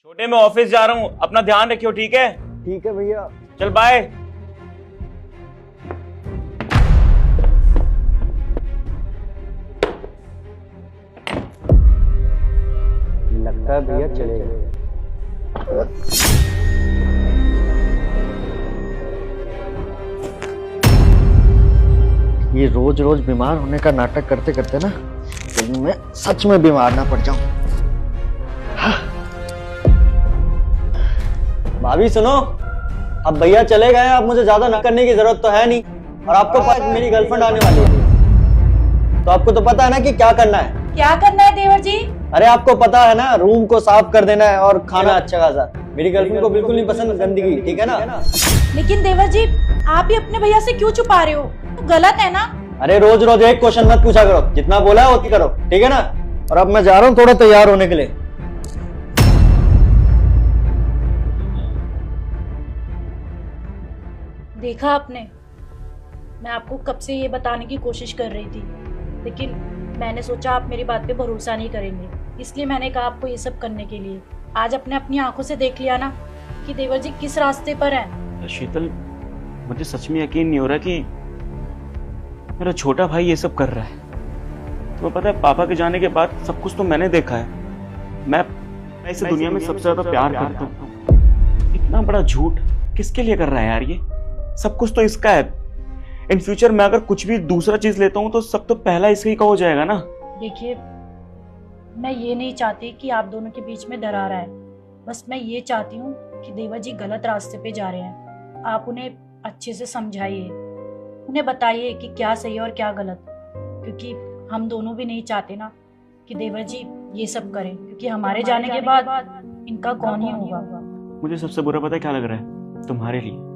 छोटे, मैं ऑफिस जा रहा हूँ, अपना ध्यान रखियो, ठीक है? ठीक है भैया। चल बाय। लगता है भैया चले गए। ये रोज रोज बीमार होने का नाटक करते करते ना कहीं मैं सच में बीमार ना पड़ जाऊं। भाभी सुनो, अब भैया चले गए, अब मुझे ज्यादा न करने की जरूरत तो है नहीं। और आपको पता है मेरी गर्लफ्रेंड आने वाली है, तो आपको तो पता है ना कि क्या करना है। क्या करना है देवर जी? अरे आपको पता है ना, रूम को साफ कर देना है और खाना अच्छा खासा। मेरी गर्लफ्रेंड को बिल्कुल नहीं पसंद गंदगी, ठीक है ना? लेकिन देवर जी, आप ही अपने भैया से क्यों छुपा रहे हो? तो गलत है ना? अरे रोज रोज एक क्वेश्चन मत पूछा करो, जितना बोला है उतना करो, ठीक है ना? और अब मैं जा रहा हूँ थोड़ा तैयार होने के लिए। देखा आपने, मैं आपको कब से ये बताने की कोशिश कर रही थी, लेकिन मैंने सोचा आप मेरी बात पे भरोसा नहीं करेंगे, इसलिए मैंने कहा आपको ये सब करने के लिए। आज अपने अपनी आंखों से देख लिया ना कि देवर जी किस रास्ते पर हैं। शीतल, मुझे सच में यकीन नहीं हो रहा कि मेरा छोटा भाई ये सब कर रहा है। तुम्हें पता है, पापा के जाने के बाद सब कुछ तो मैंने देखा है। मैं इस दुनिया में सबसे ज्यादा प्यार करता हूँ। इतना बड़ा झूठ किसके लिए कर रहा है यार? ये सब कुछ तो इसका है। इन फ्यूचर मैं अगर कुछ भी दूसरा चीज लेता हूँ तो सब तो पहला इसका ही का हो जाएगा ना। देखिए, मैं ये नहीं चाहती कि आप दोनों के बीच में दरार आए। बस मैं ये चाहती हूँ कि देवर जी गलत रास्ते पे जा रहे हैं। आप उन्हें अच्छे से समझाइए, उन्हें बताइए कि क्या सही है और क्या गलत, क्योंकि हम दोनों भी नहीं चाहते ना कि देवर जी ये सब करें, क्योंकि हमारे जाने के बाद इनका कौन ही होगा। मुझे सबसे बुरा पता है क्या लग रहा है? तुम्हारे लिए।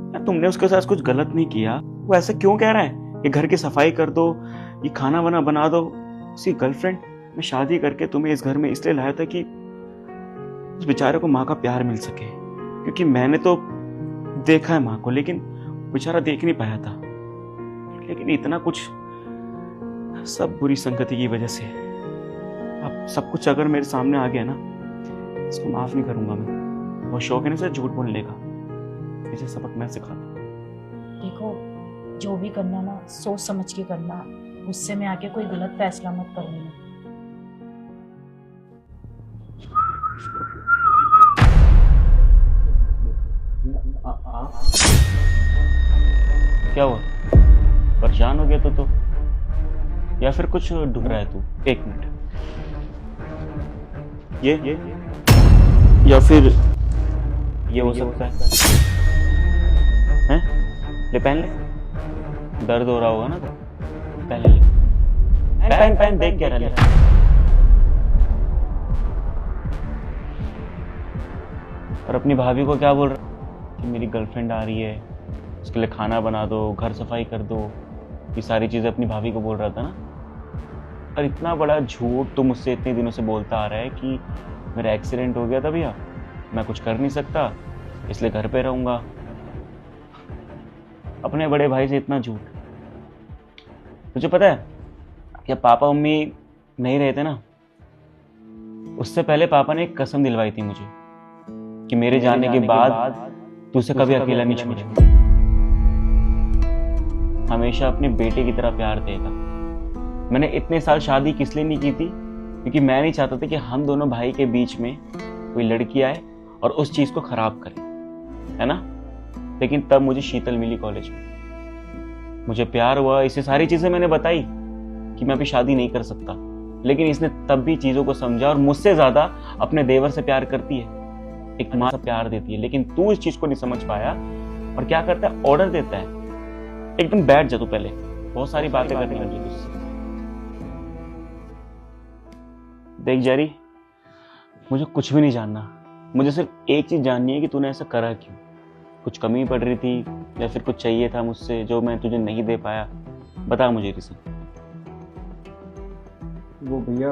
यार तुमने उसके साथ कुछ गलत नहीं किया, वो ऐसे क्यों कह रहा है कि घर की सफाई कर दो, ये खाना वाना बना दो? उसकी गर्लफ्रेंड मैं शादी करके तुम्हें इस घर में इसलिए लाया था कि उस बेचारे को माँ का प्यार मिल सके, क्योंकि मैंने तो देखा है माँ को, लेकिन बेचारा देख नहीं पाया था। लेकिन इतना कुछ सब बुरी संगति की वजह से। अब सब कुछ अगर मेरे सामने आ गया ना, इसको माफ नहीं करूंगा मैं। वो शौक है ना, झूठ बोलने का। इसे सबक मैं सिखाता हूँ। देखो, जो भी करना ना सोच समझ के करना, गुस्से में आके कोई गलत फैसला मत कर लेना। क्या हुआ? परेशान हो गया तो या फिर कुछ ढूंढ रहा है तू? एक मिनट, ये या फिर ये हो सकता है? हैं? ले पहन ले, दर्द हो रहा होगा ना तो पहन ले। पहन देख क्या रहा है। और अपनी भाभी को क्या बोल रहा कि मेरी गर्लफ्रेंड आ रही है, उसके लिए खाना बना दो, घर सफाई कर दो, ये सारी चीजें अपनी भाभी को बोल रहा था ना। और इतना बड़ा झूठ तो मुझसे इतने दिनों से बोलता आ रहा है कि मेरा एक्सीडेंट हो गया था भैया, मैं कुछ कर नहीं सकता, इसलिए घर पे रहूंगा। अपने बड़े भाई से इतना झूठ। तुझे पता है कि पापा मम्मी नहीं रहते ना, उससे पहले पापा ने एक कसम दिलवाई थी मुझे कि मेरे जाने के बाद तू उसे कभी अकेला नहीं छोड़ेगा, हमेशा अपने बेटे की तरह प्यार देगा। मैंने इतने साल शादी किस लिए नहीं की थी? क्योंकि मैं नहीं चाहता था कि हम दोनों भाई के बीच में कोई लड़की आए और उस चीज को खराब करे, है ना? लेकिन तब मुझे शीतल मिली कॉलेज में, मुझे प्यार हुआ, इसे सारी चीजें मैंने बताई कि मैं अभी शादी नहीं कर सकता, लेकिन इसने तब भी चीजों को समझा और मुझसे ज्यादा अपने देवर से प्यार करती है, एक माँ से प्यार देती है। लेकिन तू इस चीज को नहीं समझ पाया और क्या करता है, ऑर्डर देता है। एकदम बैठ जा तू, पहले बहुत सारी बातें करने लगी तुझसे। देख जैरी, मुझे कुछ भी नहीं जानना, मुझे सिर्फ एक चीज जाननी है कि तूने ऐसा करा क्यों। कुछ कमी पड़ रही थी या फिर कुछ चाहिए था मुझसे जो मैं तुझे नहीं दे पाया? बता मुझे रीजन। वो भैया,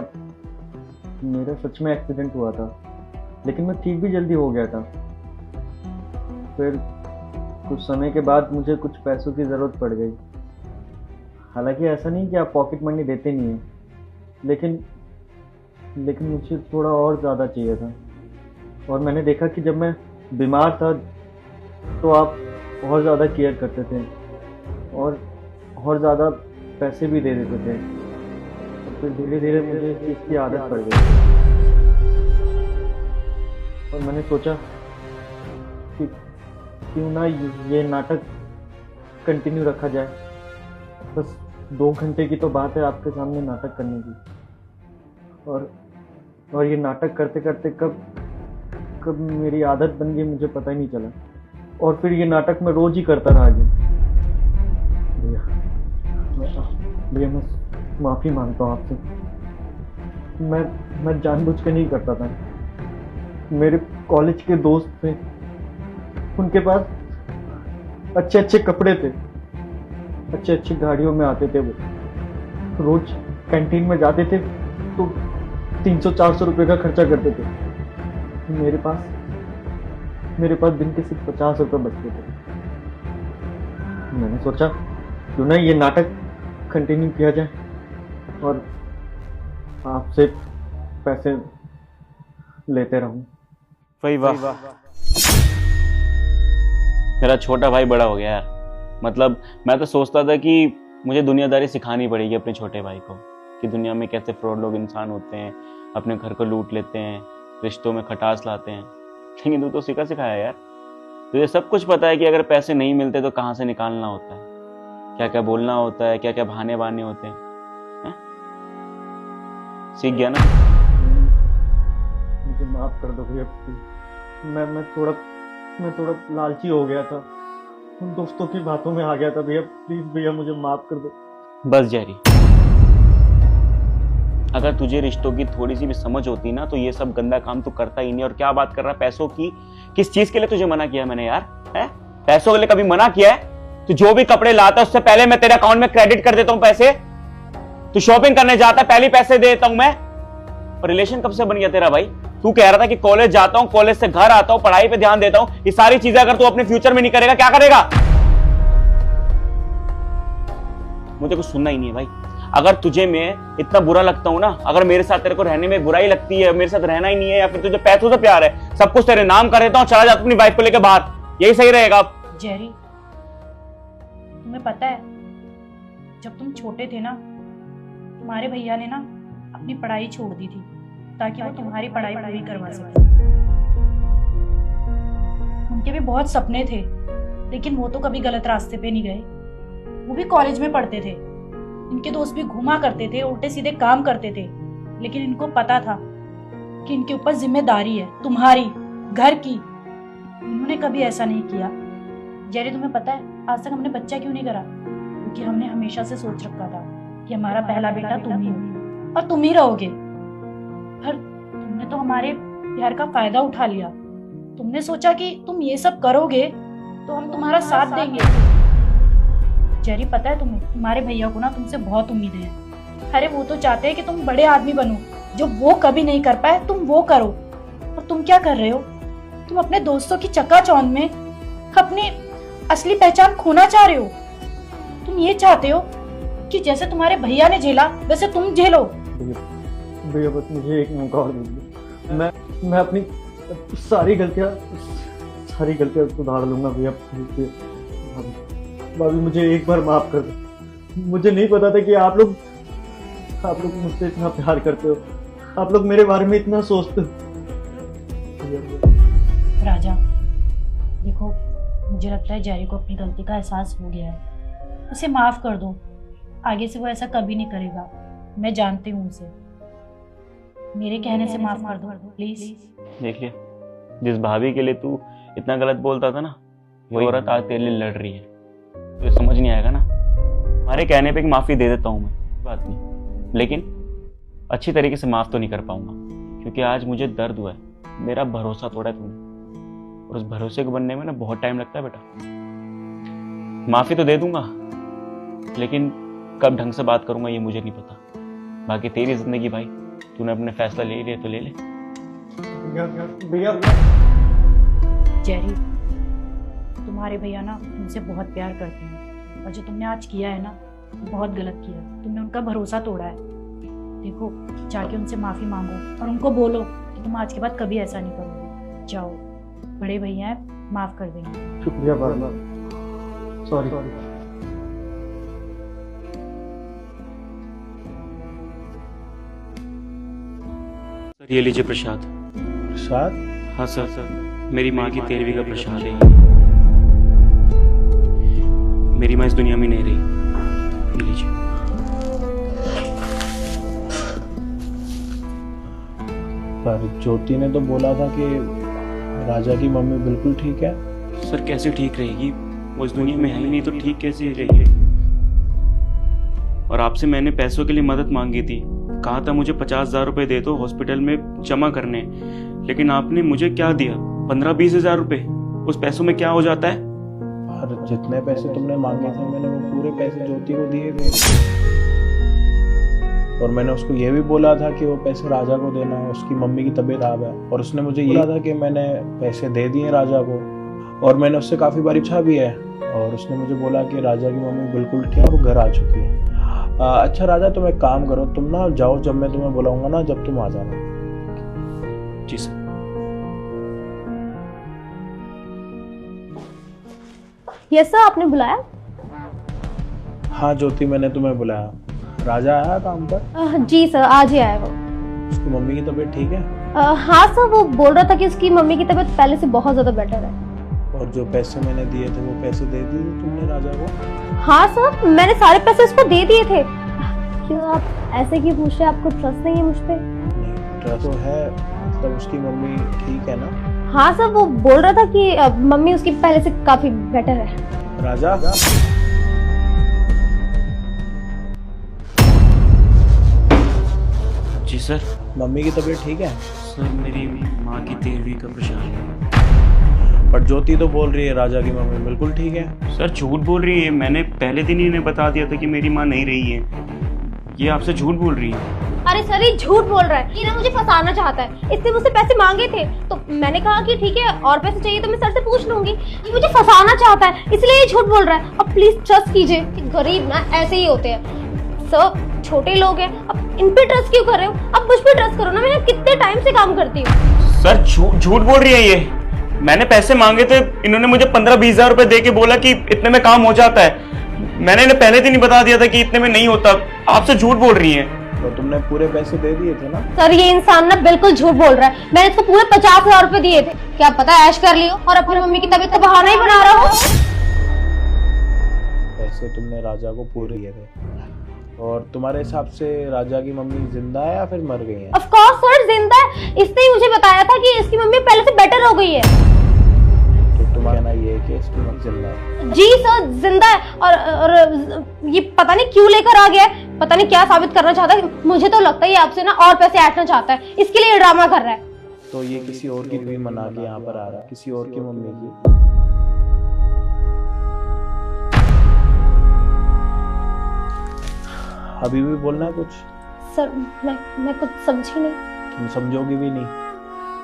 मेरा सच में एक्सीडेंट हुआ था, लेकिन मैं ठीक भी जल्दी हो गया था। फिर कुछ समय के बाद मुझे कुछ पैसों की ज़रूरत पड़ गई। हालांकि ऐसा नहीं कि आप पॉकेट मनी देते नहीं हैं, लेकिन मुझे थोड़ा और ज़्यादा चाहिए था। और मैंने देखा कि जब मैं बीमार था तो आप और ज़्यादा केयर करते थे और ज़्यादा पैसे भी दे देते थे। और फिर धीरे धीरे मुझे इस चीज़ की आदत पड़ गई और मैंने सोचा कि क्यों ना ये नाटक कंटिन्यू रखा जाए। बस 2 घंटे की तो बात है आपके सामने नाटक करने की, और ये नाटक करते करते कब मेरी आदत बन गई मुझे पता ही नहीं चला। और फिर ये नाटक मैं रोज ही करता रहा आगे। भैया मैं माफ़ी मांगता हूँ आपसे। मैं जानबूझ के नहीं करता था। मेरे कॉलेज के दोस्त थे, उनके पास अच्छे अच्छे कपड़े थे, अच्छे अच्छी गाड़ियों में आते थे। वो रोज कैंटीन में जाते थे तो 300-400 रुपये का खर्चा करते थे। मेरे पास दिन के सिर्फ 50 रुपये बचते थे। मैंने सोचा क्यों ना ये नाटक कंटिन्यू किया जाए और आपसे पैसे लेते रहूं। भाई वाह, मेरा छोटा भाई बड़ा हो गया यार। मतलब मैं तो सोचता था कि मुझे दुनियादारी सिखानी पड़ेगी अपने छोटे भाई को, कि दुनिया में कैसे फ्रॉड लोग इंसान होते हैं, अपने घर को लूट लेते हैं, रिश्तों में खटास लाते हैं। लेकिन तू तो सिखाया यार। तुझे सब कुछ पता है कि अगर पैसे नहीं मिलते तो कहाँ से निकालना होता है, क्या क्या बोलना होता है, क्या क्या बहाने बांधने होते हैं, सीख गया ना। मुझे माफ कर दो भैया प्लीज। मैं थोड़ा लालची हो गया था, उन दोस्तों की बातों में आ गया था। भैया प्लीज भैया मुझे माफ कर दो। बस जेरी, अगर तुझे रिश्तों की थोड़ी सी भी समझ होती ना तो ये सब गंदा काम तू करता ही नहीं। और क्या बात कर रहा पैसों की? किस चीज के लिए तुझे मना किया मैंने यार? है पैसों के लिए कभी मना किया है? तू जो भी कपड़े लाता है उससे पहले मैं तेरे अकाउंट में क्रेडिट कर देता हूं पैसे। तू शॉपिंग करने जाता है पहले पैसे देता हूं मैं। और रिलेशन कब से बन गया तेरा भाई? तू कह रहा था कि कॉलेज जाता हूं, कॉलेज से घर आता हूं, पढ़ाई पे ध्यान देता हूं। ये सारी चीजें अगर तू अपने फ्यूचर में नहीं करेगा क्या करेगा? मुझे कुछ सुनना ही नहीं है भाई। अगर तुझे मैं इतना बुरा लगता हूं ना, अगर मेरे साथ तेरे को रहने में बुराई लगती है, मेरे साथ रहना ही नहीं है, या फिर तुझे पैसों से प्यार है, सब कुछ तेरे नाम कर देता हूं, चला जाता अपनी वाइफ को लेकर बाहर, यही सही रहेगा। जेरी, तुम्हें पता है जब तुम छोटे थे ना, तुम्हारे भैया ने ना अपनी पढ़ाई छोड़ दी थी ताकि वो तुम्हारी पढ़ाई पूरी करवा सके। उनके भी बहुत सपने थे, लेकिन वो तो कभी गलत रास्ते पे नहीं गए। वो भी कॉलेज में पढ़ते थे, इनके दोस्त भी घुमा करते थे, उल्टे सीधे काम करते थे, लेकिन इनको पता था कि इनके ऊपर जिम्मेदारी है तुम्हारी, घर की। इन्होंने कभी ऐसा नहीं किया। जेरी, तुम्हें पता है आज तक हमने बच्चा क्यों नहीं करा? क्योंकि हमने हमेशा से सोच रखा था कि हमारा पहला बेटा तुम ही हो और तुम ही रहोगे। पर तुमने तो हमारे प्यार का फायदा उठा लिया। तुमने सोचा कि तुम ये सब करोगे तो हम तुम्हारा साथ देंगे। जेरी, पता है तुम्हें, तुम्हारे भैया को ना तुमसे बहुत उम्मीदें हैं। अरे वो तो चाहते हैं कि तुम बड़े आदमी बनो, जो वो कभी नहीं कर पाए तुम वो करो। और तुम क्या कर रहे हो? तुम अपने दोस्तों की चकाचौंध में अपनी असली पहचान खोना चाह रहे हो। तुम ये चाहते हो कि जैसे तुम्हारे भैया ने झेला वैसे तुम झेलो। भैया बस मुझे एक मौका और दीजिए। मैं अपनी सारी गलतियां सुधार लूंगा भैया। भाभी मुझे एक बार माफ कर दो। मुझे नहीं पता था कि आप लोग मुझसे इतना प्यार करते हो, आप लोग मेरे बारे में इतना सोचते हो। राजा देखो, मुझे लगता है जेरी को अपनी गलती का एहसास हो गया है। उसे माफ कर दो, आगे से वो ऐसा कभी नहीं करेगा। मैं जानती हूँ उसे। मेरे कहने से माफ कर दो प्लीज। देख लिया, जिस भाभी के लिए तू इतना गलत बोलता था ना, वही औरत आज तेरे लिए लड़ रही है। तो समझ नहीं आएगा ना, हमारे कहने पे माफी दे देता हूँ मैं, बात नहीं, लेकिन अच्छी तरीके से माफ तो नहीं कर पाऊंगा, क्योंकि आज मुझे दर्द हुआ है। मेरा भरोसा तोड़ा है तूने, और उस भरोसे को बनने में ना बहुत टाइम लगता है बेटा। माफी तो दे दूंगा, लेकिन कब ढंग से बात करूंगा ये मुझे नहीं पता। बाकी तेरी जिंदगी भाई, तूने अपने फैसला ले लिया तो ले ले। भैया जेरी, तुम्हारे भैया ना तुमसे बहुत प्यार करते हैं, और जो तुमने आज किया है ना बहुत गलत किया। तुमने उनका भरोसा तोड़ा है। देखो, जाके उनसे माफी मांगो और उनको बोलो कि तुम आज के बाद कभी ऐसा नहीं करोगे। जाओ, बड़े भैया हैं, माफ कर देंगे। शुक्रिया बाबा, सॉरी। सर ये लीजिए प्रसाद। प्रसाद? हाँ सर, मेरी माँ की 13वीं का प्रसाद है ये। मेरी माँ इस दुनिया में नहीं रही, ये लीजिए। पर ज्योति ने तो बोला था कि राजा की मम्मी बिल्कुल ठीक है। सर कैसे ठीक रहेगी, वो इस दुनिया में है ही नहीं तो ठीक कैसे रहेगी। और आपसे मैंने पैसों के लिए मदद मांगी थी, कहा था मुझे 50,000 रुपए दे दो हॉस्पिटल में जमा करने, लेकिन आपने मुझे क्या दिया, 15-20 हजार रुपए। उस पैसों में क्या हो जाता है? और जितने पैसे तुमने मांगे थे मैंने वो पूरे पैसे ज्योति को दिए थे। और मैंने उसको ये भी बोला था कि वो पैसे राजा को देना है, उसकी मम्मी की तबीयत खराब है। और उसने मुझे ये बोला था कि मैंने पैसे दे दिए राजा को, और मैंने उससे काफ़ी बार पूछा भी है। और उसने मुझे बोला कि राजा की मम्मी बिल्कुल ठीक है और वो घर आ चुकी है। अच्छा राजा, तुम एक काम करो, तुम ना जाओ, जब मैं तुम्हें बुलाऊंगा ना जब तुम आ जाना। जी सर। यस सर, आपने बुलाया? हाँ ज्योति, मैंने तुम्हें बुलाया। राजा आया काम पर? जी सर, आज ही आया वो। उसकी मम्मी की तबीयत ठीक है? हाँ सर, वो बोल रहा था कि उसकी मम्मी की तबीयत पहले से बहुत ज्यादा बेटर है। और जो पैसे मैंने दिए थे वो पैसे दे दिए तुमने राजा को? हाँ सर, मैंने सारे पैसे उसको दे दिए थे। क्यों आप ऐसे क्यों पूछ रहे हैं? आपको ट्रस्ट नहीं है मुझ पे? नहीं, ट्रस्ट तो है, मतलब उसकी मम्मी ठीक है ना? हाँ सर, वो बोल रहा था कि मम्मी उसकी पहले से काफी बेटर है। राजा, जी सर। मम्मी की तबीयत ठीक है? सर मेरी माँ की 13वीं का प्रसाद है। पर ज्योति तो बोल रही है राजा की मम्मी बिल्कुल ठीक है। सर झूठ बोल रही है, मैंने पहले दिन ही इन्हें बता दिया था कि मेरी माँ नहीं रही है। ये आपसे झूठ बोल रही है। अरे सर, ये झूठ बोल रहा है, ये ना मुझे फंसाना चाहता है। इसने मुझसे पैसे मांगे थे तो मैंने कहा कि ठीक है, और पैसे चाहिए तो मैं सर से पूछ लूंगी। ये मुझे फंसाना चाहता है, इसलिए ये झूठ बोल रहा है। अब प्लीज ट्रस्ट कीजिए कि गरीब ना ऐसे ही होते हैं। सर छोटे लोग हैं, अब इन पे ट्रस्ट क्यों कर रहे हो? अब मुझ पे ट्रस्ट करो ना, मैं कितने टाइम से काम करती हूँ। सर झूठ बोल रही है ये। मैंने पैसे मांगे थे, इन्होंने मुझे 15-20 हजार रुपए दे के बोला कि इतने में काम हो जाता है। मैंने इन्हें पहले दिन ही बता दिया था कि इतने में नहीं होता। आपसे झूठ बोल रही है। तो तुमने पूरे पैसे दे दिए थे ना? सर ये इंसान ना बिल्कुल झूठ बोल रहा है। मैंने इसको पूरे 50,000 रुपए दिए थे। क्या पता ऐश कर लियो और अपनी मम्मी की तबीयत का बहाना ही बना रहा हो। पैसे तुमने राजा को पूरे दिए थे। और तुम्हारे हिसाब से राजा की मम्मी जिंदा है या फिर मर गई है? ऑफ कोर्स सर, जिंदा है। इसने ही मुझे बताया था कि इसकी मम्मी पहले से बेटर हो गई है। तो तुम्हारा कहना ये है कि इसकी मम्मी जिंदा है? जी सर, जिंदा है। और ये पता नहीं क्यों लेकर आ गया है, पता नहीं क्या साबित करना चाहता है। मुझे तो लगता है ये आपसे ना और पैसे ऐंठना चाहता है, इसके लिए ये ड्रामा कर रहा है। तो ये किसी और की भी मना के यहाँ पर आ रहा है, किसी और की मम्मी की। अभी भी बोलना है कुछ? सर मैं कुछ समझी नहीं। तुम समझोगी भी नहीं।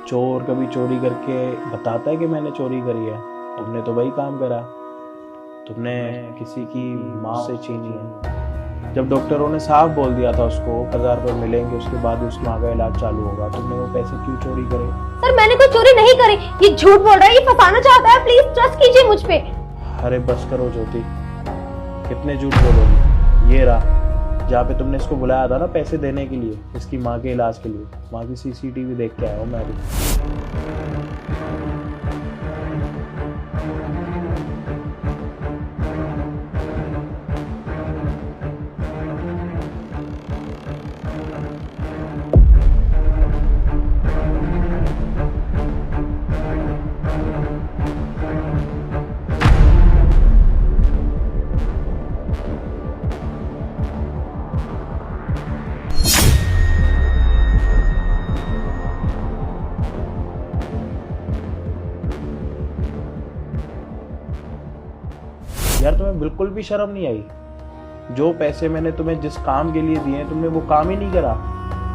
चोर कभी चोरी करके बताता है कि मैंने चोरी करी है? तुमने तो वही काम करा, तुमने किसी की माँ से छीनी है। जब डॉक्टरों ने साफ बोल दिया था उसको 1000 रुपये मिलेंगे, उसके बाद उस माँ का इलाज चालू होगा, तुमने वो पैसे क्यों चोरी करे? सर मैंने कोई चोरी नहीं करी, ये झूठ बोल रहा है, ये फंसाना चाहता है। प्लीज ट्रस्ट कीजिए मुझ पे। अरे बस करो ज्योति, कितने झूठ बोलोगी। ये रहा जहाँ पे तुमने इसको बुलाया था ना पैसे देने के लिए, इसकी माँ के इलाज के लिए, वहाँ की CCTV देख के आया हूँ मैं भी। यार तुम्हें बिल्कुल भी शर्म नहीं आई? जो पैसे मैंने तुम्हें जिस काम के लिए दिए तुमने वो काम ही नहीं करा,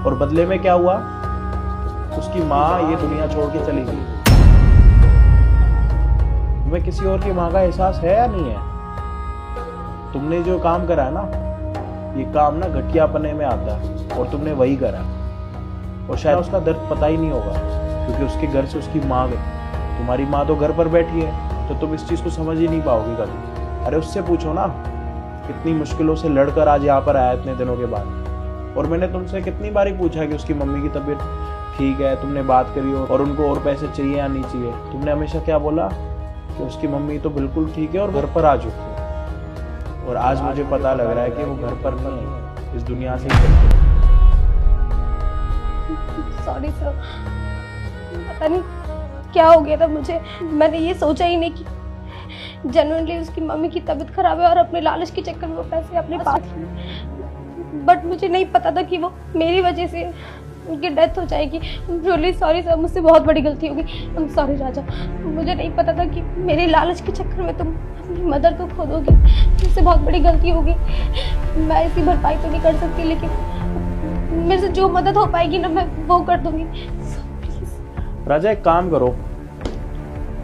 और बदले में क्या हुआ? उसकी माँ ये दुनिया छोड़ के चली गई। तुम्हें किसी और की माँ का एहसास है या नहीं है? तुमने जो काम करा है ना, ये काम ना घटियापने में आता है, और तुमने वही करा, और शायद उसका दर्द पता ही नहीं होगा। क्योंकि उसके घर से उसकी माँ गई। तुम्हारी माँ तो घर पर बैठी है, तो तुम इस चीज़ को समझ ही नहीं पाओगे कभी। अरे उससे पूछो ना, कितनी मुश्किलों से लड़कर आज यहाँ पर आया इतने दिनों के बाद। और मैंने तुमसे कितनी बारी पूछा कि उसकी मम्मी की तबीयत ठीक है, तुमने बात करी हो और उनको और पैसे चाहिए या नहीं चाहिए। तुमने हमेशा क्या बोला कि उसकी मम्मी तो बिल्कुल ठीक है और घर पर आ चुकी है। और आज मुझे पता लग रहा है कि वो घर पर नहीं है, इस दुनिया से ही चली गई। सॉरी सर, पता नहीं क्या हो गया था मुझे। मैंने ये सोचा ही नहीं कि जेन्युइनली उसकी मम्मी की तबीयत खराब है और अपने लालच के चक्कर में वो पैसे अपने पास। बट मुझे नहीं पता था कि वो मेरी वजह से उनकी डेथ हो जाएगी। रियली सॉरी सर, मुझसे बहुत बड़ी गलती होगी। आई एम सॉरी राजा, मुझे नहीं पता था कि मेरे लालच के चक्कर में तुम अपनी मदर को खो दोगे। मुझसे बहुत बड़ी गलती होगी। मैं इसकी भरपाई तो नहीं कर सकती, लेकिन मेरे से जो मदद हो पाएगी ना, मैं वो कर दूंगी। राजा एक काम करो,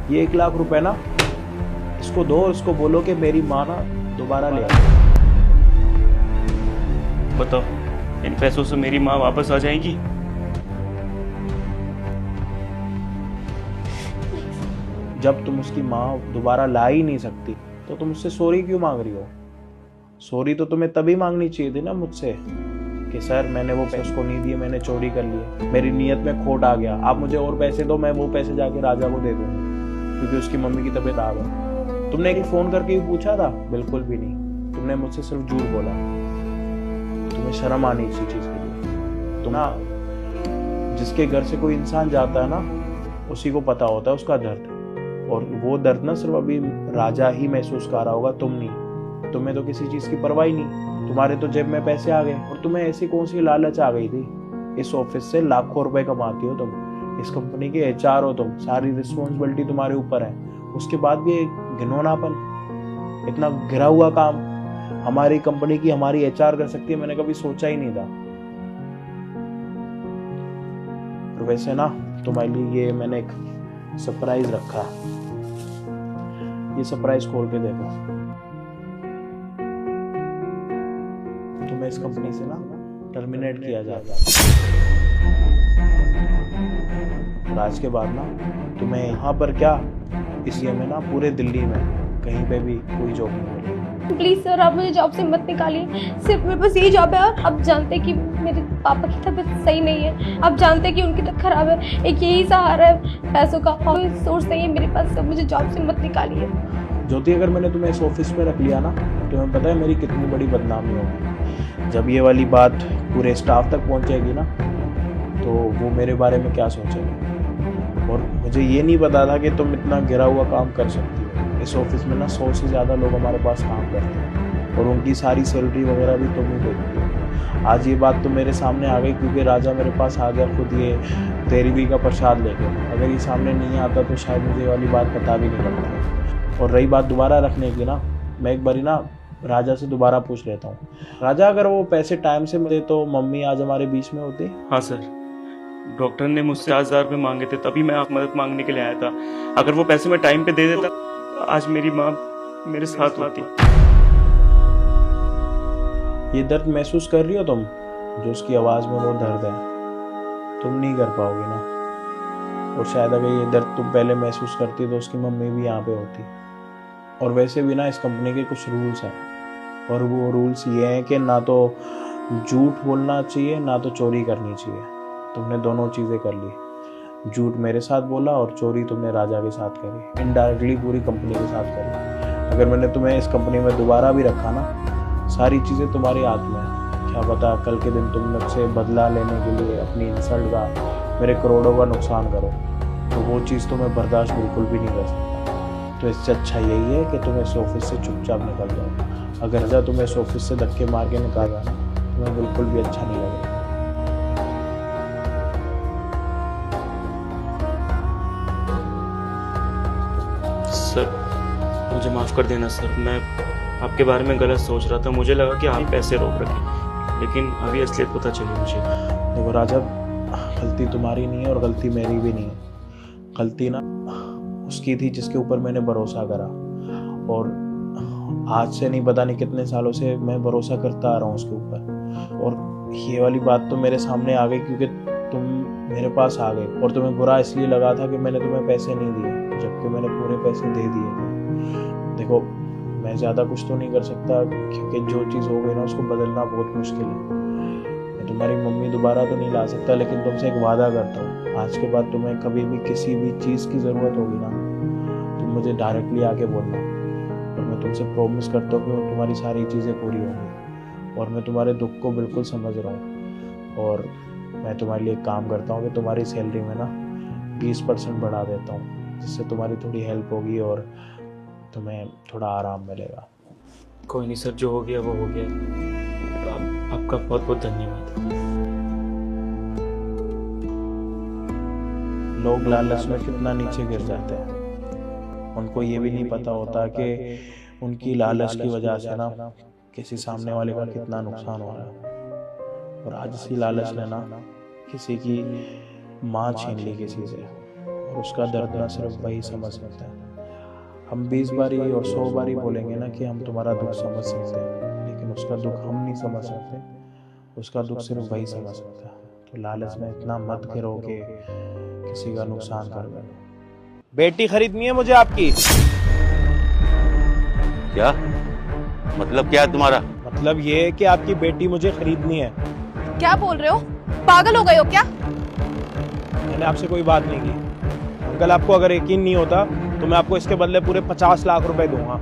ये 1 लाख रुपए ना इसको दो, इसको बोलो कि मेरी माँ ना दोबारा ले आए। बताओ, इन पैसों से मेरी माँ वापस आ जाएगी? जब तुम उसकी माँ दोबारा ला ही नहीं सकती तो तुम उससे सॉरी क्यों मांग रही हो? सॉरी तो तुम्हें तभी मांगनी चाहिए थी ना मुझसे कि सर मैंने वो पैसे उसको नहीं दिए, मैंने चोरी कर लिए, मेरी नीयत में खोट आ गया, आप मुझे और पैसे दो, मैं वो पैसे जाके राजा को दे दूंगी क्योंकि उसकी मम्मी की तबीयत खराब है। तुमने एक फोन करके भी पूछा था? बिल्कुल भी नहीं। तुमने मुझसे सिर्फ झूठ बोला। तुम्हें शर्म आनी इसी चीज के लिए। तुम ना, जिसके घर से कोई इंसान जाता है ना, उसी को पता होता है उसका दर्द। और वो दर्द ना सिर्फ अभी राजा ही महसूस कर रहा होगा, तुम नहीं। तुम्हें तो किसी चीज की परवाह ही नहीं। तुम्हारे तो जेब में पैसे आ गए और तुम्हें ऐसी कौन सी लालच आ गई थी? इस ऑफिस से लाखों रुपए कमाती हो तुम, इस कंपनी के एचआर हो तुम, सारी रिस्पॉन्सिबिलिटी तुम्हारे ऊपर है। उसके बाद भी एक घिनौनापन, इतना गिरा हुआ काम हमारी कंपनी की हमारी एचआर कर सकती है, मैंने कभी सोचा ही नहीं था। और वैसे ना तुम्हारे लिए ये मैंने एक सरप्राइज रखा है, ये सरप्राइज खोल के देखो। तुम्हें इस कंपनी से ना टर्मिनेट किया जाता है। और आज के बाद ना तुम्हें यहाँ पर क्या, इस ये में ना पूरे दिल्ली में कहीं पे भी कोई जॉब नहीं मिलेगी। प्लीज सर, आप मुझे जॉब से मत निकालिए। सिर्फ मेरे पास यही जॉब है और आप जानते हैं कि मेरे पापा की तबीयत सही नहीं है। आप जानते हैं कि उनकी तबीयत खराब है, एक यही सहारा है पैसों का, कोई सोर्स नहीं है मेरे पास। सब मुझे जॉब से मत निकालिए। ज्योति, अगर मैंने तुम्हें इस ऑफिस में रख लिया ना, तुम्हें पता है मेरी कितनी बड़ी बदनामी होगी। जब ये वाली बात पूरे स्टाफ तक पहुंचेगी ना, तो वो मेरे बारे में क्या सोचेंगे। और मुझे ये नहीं पता था कि तुम इतना गिरा हुआ काम कर सकती हो। इस ऑफिस में ना 100 से ज़्यादा लोग हमारे पास काम करते हैं और उनकी सारी सैलरी वगैरह भी तुम ही देती हो। आज ये बात तो मेरे सामने आ गई क्योंकि राजा मेरे पास आ गया खुद ये 13वीं का प्रसाद लेके। अगर ये सामने नहीं आता तो शायद मुझे ये वाली बात पता भी नहीं लगती। और रही बात दोबारा रखने की ना, मैं एक बारी ना राजा से दोबारा पूछ लेता हूँ। राजा, अगर वो पैसे टाइम से मिले तो मम्मी आज हमारे बीच में होती? हाँ सर, डॉक्टर ने मुझसे 5000 रुपये मांगे थे, तभी मैं आप मदद मांगने के लिए आया था। अगर वो पैसे मैं टाइम पे दे देता, आज मेरी माँ मेरे साथ होती। ये दर्द महसूस कर रही हो तुम, जो उसकी आवाज़ में वो दर्द है, तुम नहीं कर पाओगे ना। और शायद अगर ये दर्द तुम पहले महसूस करती तो उसकी मम्मी भी यहाँ पे होती। और वैसे भी ना इस कंपनी के कुछ रूल्स हैं, और वो रूल्स ये हैं कि ना तो झूठ बोलना चाहिए ना तो चोरी करनी चाहिए। तुमने दोनों चीज़ें कर ली, झूठ मेरे साथ बोला और चोरी तुमने राजा के साथ करी, इनडायरेक्टली पूरी कंपनी के साथ करी। अगर मैंने तुम्हें इस कंपनी में दोबारा भी रखा ना, सारी चीज़ें तुम्हारे हाथ में हैं। क्या पता कल के दिन तुम मुझसे बदला लेने के लिए अपनी इंसल्ट का, मेरे करोड़ों का नुकसान करो, तो वो चीज़ तो मैं बर्दाश्त बिल्कुल भी नहीं कर सकता। तो इससे अच्छा यही है कि तुम इस ऑफिस से चुपचाप निकल जाओ। अगर राजा तुम्हें इस ऑफिस से धक्के मार के निकालेगा ना, तुम्हें बिल्कुल भी अच्छा नहीं लगेगा। सर मुझे माफ़ कर देना सर, मैं आपके बारे में गलत सोच रहा था। मुझे लगा कि आप पैसे रोक रखे, लेकिन अभी असलियत पता चली मुझे। देखो राजा, गलती तुम्हारी नहीं है और गलती मेरी भी नहीं है। गलती ना उसकी थी जिसके ऊपर मैंने भरोसा करा, और आज से नहीं पता नहीं कितने सालों से मैं भरोसा करता आ रहा हूँ उसके ऊपर। और ये वाली बात तो मेरे सामने आ गई क्योंकि तुम मेरे पास आ गए और तुम्हें बुरा इसलिए लगा था कि मैंने तुम्हें पैसे नहीं दिए, जबकि मैंने पूरे पैसे दे दिए थे। देखो, मैं ज़्यादा कुछ तो नहीं कर सकता, क्योंकि जो चीज़ हो गई ना उसको बदलना बहुत मुश्किल है। मैं तुम्हारी मम्मी दोबारा तो नहीं ला सकता, लेकिन तुमसे एक वादा करता हूँ, आज के बाद तुम्हें कभी भी किसी भी चीज़ की ज़रूरत होगी ना, तुम मुझे डायरेक्टली आके बोलना, और मैं तुमसे प्रॉमिस करता हूँ कि तुम्हारी सारी चीज़ें पूरी होंगी। और मैं तुम्हारे दुख को बिल्कुल समझ रहा हूँ, और मैं तुम्हारे लिए एक काम करता हूँ कि तुम्हारी सैलरी में ना 20% बढ़ा देता हूँ, जिससे तुम्हारी थोड़ी हेल्प होगी और तुम्हें थोड़ा आराम मिलेगा। कोई नहीं सर, जो हो गया वो हो गया। आपका बहुत बहुत धन्यवाद। लोग लालच में कितना नीचे गिर जाते हैं, उनको ये भी नहीं पता होता कि उनकी लालच की वजह से ना किसी सामने वाले का कितना नुकसान हो रहा है। और आज इसी लालच ने ना किसी की माँ छीन ली किसी से, और उसका दर्द ना सिर्फ वही समझ सकता है। हम 20 बारी और 100 बारी बोलेंगे ना कि हम तुम्हारा दुख समझ सकते हैं, लेकिन उसका दुख हम नहीं समझ सकते, उसका दुख सिर्फ वही समझ सकता है। तो लालच में इतना मत गिरो कि किसी का नुकसान कर बैठो। बेटी खरीदनी है मुझे आपकी। क्या मतलब, क्या है तुम्हारा? मतलब ये है कि आपकी बेटी मुझे खरीदनी है। क्या बोल रहे हो? पागल हो गए हो क्या? मैंने आपसे कोई बात नहीं की अंकल। आपको अगर यकीन नहीं होता तो मैं आपको इसके बदले पूरे 50 लाख रुपए दूंगा।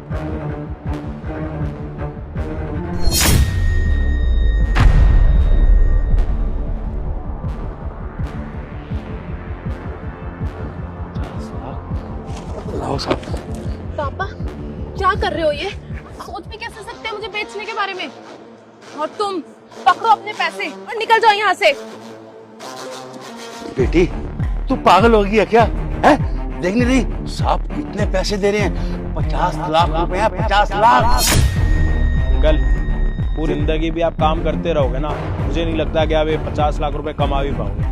पापा क्या कर रहे हो ये? सोच भी कैसे सकते हैं मुझे बेचने के बारे में? और तुम पकड़ो अपने पैसे और निकल जाओ यहाँ से। बेटी, तू पागल हो गया क्या? है देखने रही साहब कितने पैसे दे रहे हैं? 50 लाख रुपए, 50 लाख। अंकल, पूरी जिंदगी भी आप काम करते रहोगे ना, मुझे नहीं लगता कि आप ये 50 लाख रुपए कमा भी पाओगे।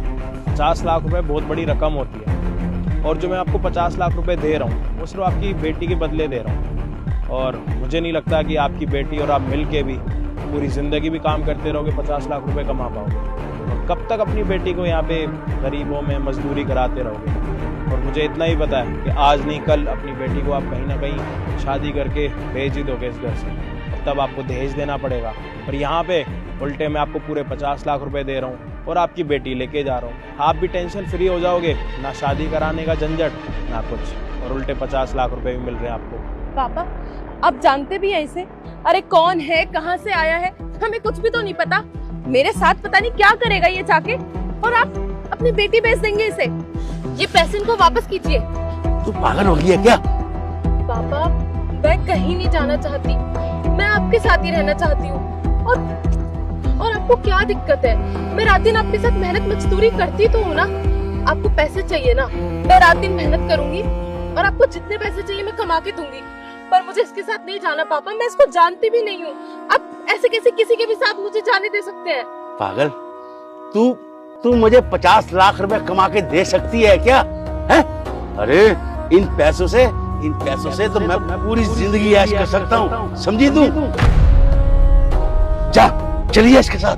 50 लाख रुपए बहुत बड़ी रकम होती है, और जो मैं आपको 50 लाख रुपए दे रहा हूँ वो सिर्फ आपकी बेटी के बदले दे रहा हूँ। और मुझे नहीं लगता कि आपकी बेटी और आप मिल के भी पूरी ज़िंदगी भी काम करते रहोगे 50 लाख रुपए कमा पाओगे। और कब तक अपनी बेटी को यहाँ पे गरीबों में मजदूरी कराते रहोगे? और मुझे इतना ही पता है कि आज नहीं कल अपनी बेटी को आप कहीं ना कहीं शादी करके भेज ही दोगे इस घर से, और तब आपको दहेज देना पड़ेगा। और यहाँ पे उल्टे मैं आपको पूरे 50 लाख रुपए दे रहा हूँ और आपकी बेटी लेके जा रहा हूँ। आप भी टेंशन फ्री हो जाओगे, ना शादी कराने का झंझट ना कुछ, और उल्टे 50 लाख रुपए भी मिल रहे हैं आपको। पापा आप जानते भी हैं इसे? अरे कौन है, कहाँ से आया है, हमें कुछ भी तो नहीं पता। मेरे साथ पता नहीं क्या करेगा ये जाके, और आप अपनी बेटी बेच देंगे इसे। ये पैसे इनको वापस कीजिए। तू पागल हो गया क्या? पापा मैं कहीं नहीं जाना चाहती, मैं आपके साथ ही रहना चाहती हूँ। और आपको क्या दिक्कत है? मैं रात दिन आपके साथ मेहनत मजदूरी करती तो हूँ ना। आपको पैसे चाहिए ना, मैं रात दिन मेहनत करूंगी और आपको जितने पैसे चाहिए मैं कमा के दूंगी। पर मुझे इसके साथ नहीं जाना पापा, मैं इसको जानती भी नहीं हूँ। आप ऐसे कैसे किसी के भी साथ मुझे जाने दे सकते हैं? पागल, तू मुझे 50 लाख रुपए कमा के दे सकती है क्या? है? अरे इन पैसों से तो मैं पूरी जिंदगी ऐश कर सकता हूँ, समझी तू? जा चलिए इसके साथ।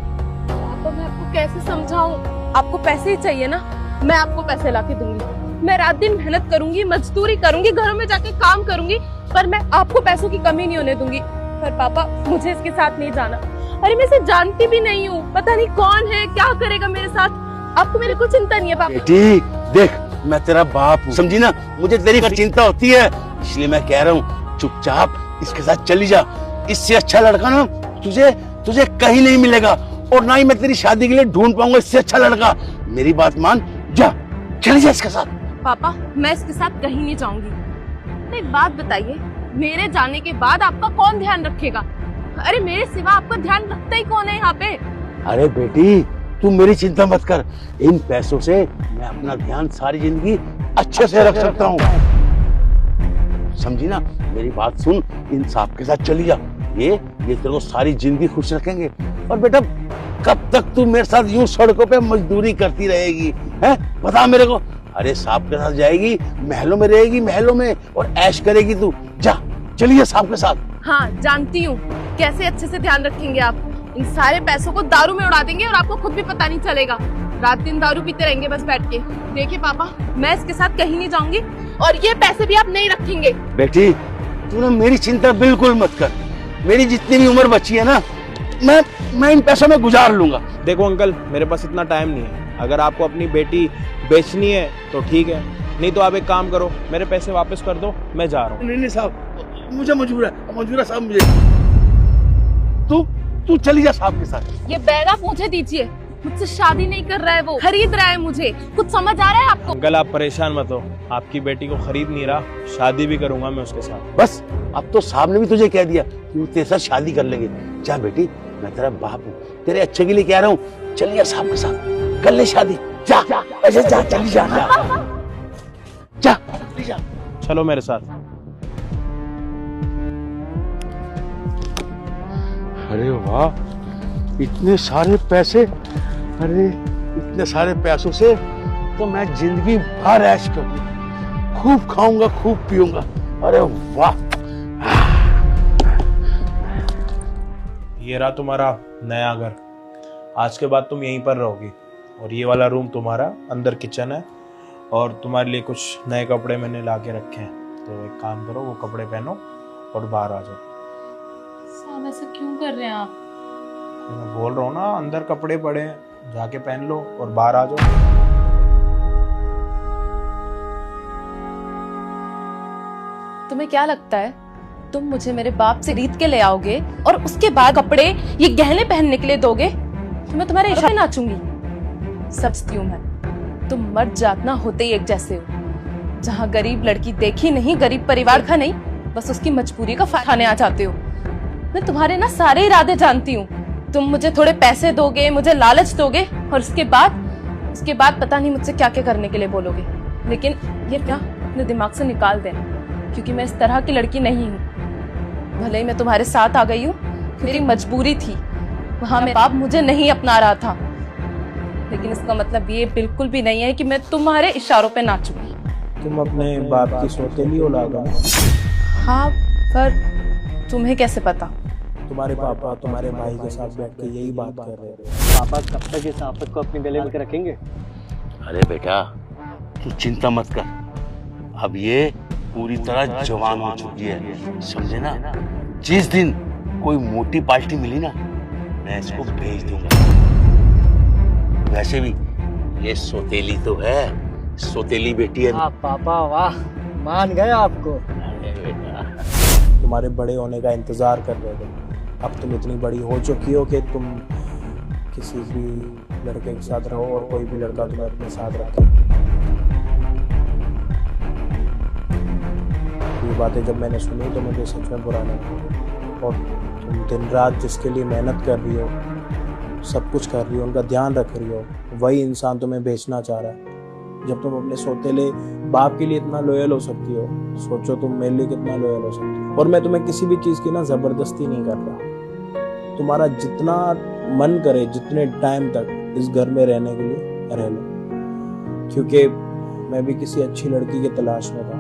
पापा मैं आपको कैसे समझाऊं? आपको पैसे ही चाहिए ना, मैं आपको पैसे लाके दूंगी। मैं रात दिन मेहनत करूंगी, मजदूरी करूंगी, घरों में जाके काम करूंगी, पर मैं आपको पैसों की कमी नहीं होने दूंगी। पर पापा मुझे इसके साथ नहीं जाना। अरे मैं इसे जानती भी नहीं हूँ, पता नहीं कौन है, क्या करेगा मेरे साथ। आपको मेरी कोई चिंता नहीं है पापा। बेटी देख, मैं तेरा बाप हूँ, समझी ना? मुझे तेरी चिंता होती है, इसलिए मैं कह रहा हूँ चुपचाप इसके साथ चली जा। इससे अच्छा लड़का ना तुझे कहीं नहीं मिलेगा, और ना ही मैं तेरी शादी के लिए ढूंढ पाऊंगा इससे अच्छा लड़का। मेरी बात मान, जा चली जा इसके साथ। पापा मैं इसके साथ कहीं नहीं जाऊंगी। तो एक बात बताइए, मेरे जाने के बाद आपका कौन ध्यान रखेगा? अरे मेरे सिवा आपका ध्यान रखता ही कौन है यहाँ पे? अरे बेटी तू मेरी चिंता मत कर, इन पैसों से मैं अपना ध्यान सारी जिंदगी अच्छे से रख सकता हूँ, समझी ना? मेरी बात सुन, इंसाफ के साथ चली जा, ये तेरे को सारी जिंदगी खुश रखेंगे। और बेटा कब तक तू मेरे साथ यूं सड़कों पे मजदूरी करती रहेगी? है बता मेरे को। अरे साहब के साथ जाएगी, महलों में रहेगी, महलों में, और ऐश करेगी तू। जा चलिए साहब के साथ। हाँ जानती हूँ कैसे अच्छे से ध्यान रखेंगे आप। इन सारे पैसों को दारू में उड़ा देंगे और आपको खुद भी पता नहीं चलेगा। रात दिन दारू पीते रहेंगे बस बैठ के। देखिए पापा, मैं इसके साथ कहीं नहीं जाऊंगी और ये पैसे भी आप नहीं रखेंगे। बेटी तू ना मेरी चिंता बिल्कुल मत कर, मेरी जितनी भी उम्र बची है ना मैं इन पैसों में गुजार लूंगा। देखो अंकल, मेरे पास इतना टाइम नहीं है। अगर आपको अपनी बेटी बेचनी है तो ठीक है, नहीं तो आप एक काम करो, मेरे पैसे वापस कर दो, मैं जा रहा हूँ। नहीं साहब, मुझे मजबूर है साहब, मुझे तू चली जा साहब के साथ। ये बैग आप मुझे दीजिए, मुझसे शादी नहीं कर रहा है वो, खरीद रहा है मुझे। कुछ समझ आ रहा है आपको? अंकल आप परेशान मत हो, आपकी बेटी को खरीद नहीं रहा, शादी भी करूंगा मैं उसके साथ। बस अब तो साहब ने भी तुझे कह दिया कि वो तेरे साथ शादी कर लेंगे। जा बेटी, मैं तेरा बाप हूँ, तेरे अच्छे के लिए कह रहा हूँ, चल जा साहब के साथ, कर ले शादी। जा ऐसे जा, चली जा, जा चली जा। चलो मेरे साथ। अरे वाह, इतने सारे पैसे, अरे इतने सारे पैसों से तो मैं जिंदगी भर ऐश करूंगा, खूब खाऊंगा, खूब पीऊंगा। अरे वाह। ये रहा तुम्हारा नया घर, आज के बाद तुम यहीं पर रहोगी। और ये वाला रूम तुम्हारा, अंदर किचन है, और तुम्हारे लिए कुछ नए कपड़े मैंने ला के रखे हैं। तो एक काम करो, वो कपड़े पहनो और बाहर आ जाओ। साहब ऐसा क्यों कर रहे हैं आप? मैं बोल रहा हूँ ना, अंदर कपड़े पड़े हैं, जाके पहन लो और बाहर आ जाओ। तुम्हें क्या लगता है तुम मुझे मेरे बाप से खरीद के ले आओगे और उसके बाद कपड़े, ये गहने पहनने के लिए दोगे तो मैं तुम्हारे इशारे नाचूंगी? सचती हूँ मैं, तुम मर्द जात ना होते ही एक जैसे हो। जहाँ गरीब लड़की देखी नहीं, गरीब परिवार का नहीं, बस उसकी मजबूरी का फायदा उठाने आ जाते हो। मैं तुम्हारे ना सारे इरादे जानती हूँ। तुम मुझे थोड़े पैसे दोगे, मुझे लालच दोगे और उसके बाद पता नहीं मुझसे क्या क्या करने के लिए बोलोगे। लेकिन ये क्या अपने दिमाग से निकाल देना, क्योंकि मैं इस तरह की लड़की नहीं हूँ। भले ही मैं तुम्हारे साथ आ गई हूँ, मेरी मजबूरी थी, वहाँ मेरा बाप मुझे नहीं अपना रहा था, लेकिन इसका मतलब ये बिल्कुल भी नहीं है कि मैं तुम्हारे इशारों पे नाचूंगी। तुम अपने बाप की सौतेली औलाद हो। हाँ, पर तुम्हें कैसे पता? तुम्हारे पापा तुम्हारे भाई के साथ बैठ के यही बात कर रहे थे। पापा कब तक इस आफत को अपने गले में रखेंगे? अरे बेटा तू चिंता मत कर, अब ये पूरी तरह जवान हो चुकी है, समझे ना। जिस दिन कोई मोटी पार्टी मिली ना, मैं इसको भेज दूंगा। वैसे भी ये सौतेली तो है, सौतेली बेटी है। पापा वाह, मान गए आपको। तुम्हारे बड़े होने का इंतजार कर रहे थे, अब तुम इतनी बड़ी हो चुकी हो कि तुम किसी भी लड़के के साथ रहो और कोई भी लड़का तुम्हें अपने साथ रखे। ये बातें जब मैंने सुनी तो मुझे सच में बुरा लगा। और तुम दिन रात जिसके लिए मेहनत कर रही हो, सब कुछ कर रही हो, उनका ध्यान रख रही हो, वही इंसान तुम्हें बेचना चाह रहा है। जब तुम अपने सौतेले बाप के लिए इतना लॉयल हो सकती हो, सोचो तुम मेरे लिए कितना लॉयल हो सकती हो। और मैं तुम्हें किसी भी चीज़ की ना ज़बरदस्ती नहीं कर रहा, तुम्हारा जितना मन करे जितने टाइम तक इस घर में रहने के लिए रह लो, क्योंकि मैं भी किसी अच्छी लड़की की तलाश में था।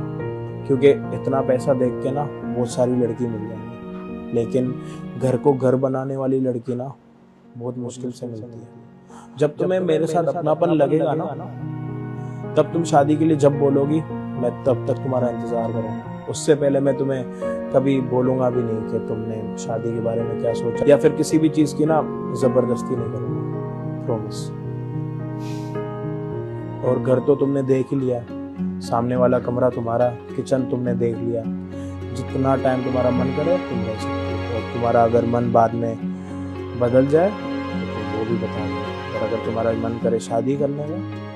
क्योंकि इतना पैसा देख के ना बहुत सारी लड़की मिल जाएंगी, लेकिन घर को घर बनाने वाली लड़की ना बहुत मुश्किल से मिलती है। जब तुम्हें मेरे साथ अपनापन लगेगा ना, तब तुम शादी के लिए जब बोलोगी, मैं तब तक तुम्हारा इंतजार करूंगा। उससे पहले मैं तुम्हें कभी बोलूंगा भी नहीं कि तुमने शादी के बारे में क्या सोचा, या फिर किसी भी चीज की ना जबरदस्ती नहीं करूंगा, प्रॉमिस। और घर तो तुमने देख ही लिया, सामने वाला कमरा तुम्हारा, किचन तुमने देख लिया। जितना टाइम तुम्हारा मन करे तुम रह सकते हो, और तुम्हारा अगर मन बाद में बदल जाए तो वो भी बता दो। और अगर तुम्हारा मन करे शादी करने में